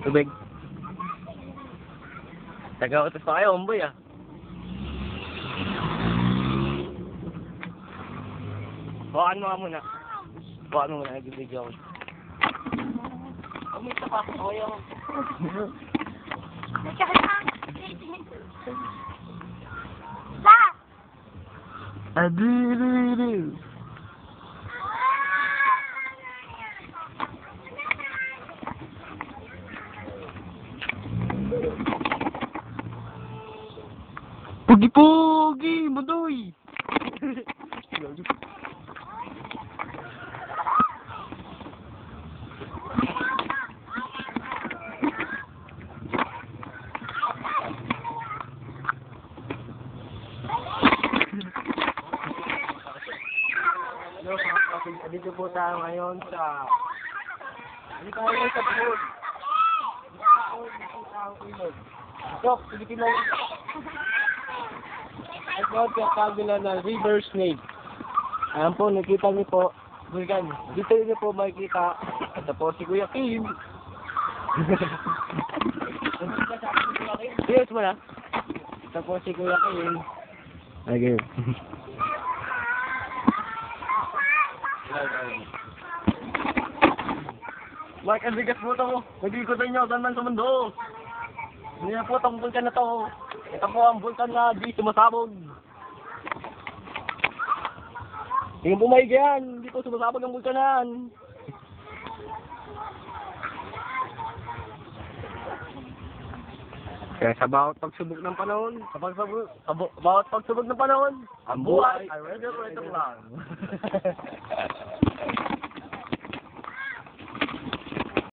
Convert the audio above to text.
Tubig. Taga-utos pa kayo, umboy ah. Bukaan mo nga muna. Bukaan mo muna, nag-video ako. Umita pa ako yung... La! Adiri. Pugi-pugi, madoy. Dito po tayo ngayon sa... Dito tayo ngayon sa Bukod. Dok, Pilipino. Ito ang kabila na river snake. Ayan po, nakita niyo po. Bulgan. Dito niyo po makikita. Ito po si Kuya Kim. Yes mo na. Ito po si Kuya Kim. Okay. Mark, ang bigas po ito. Nag-ikutan nyo, saan man sa mundo. Hindi na po itong vulkan na to. Ito po ang vulkan na di sumasabog. Hindi po mahiga yan. Hindi po sumasabog ang vulkanan. Kaya sa bawat pagsubok ng panahon, bawat pagsubok ng panahon, ang buhay ay regular lang.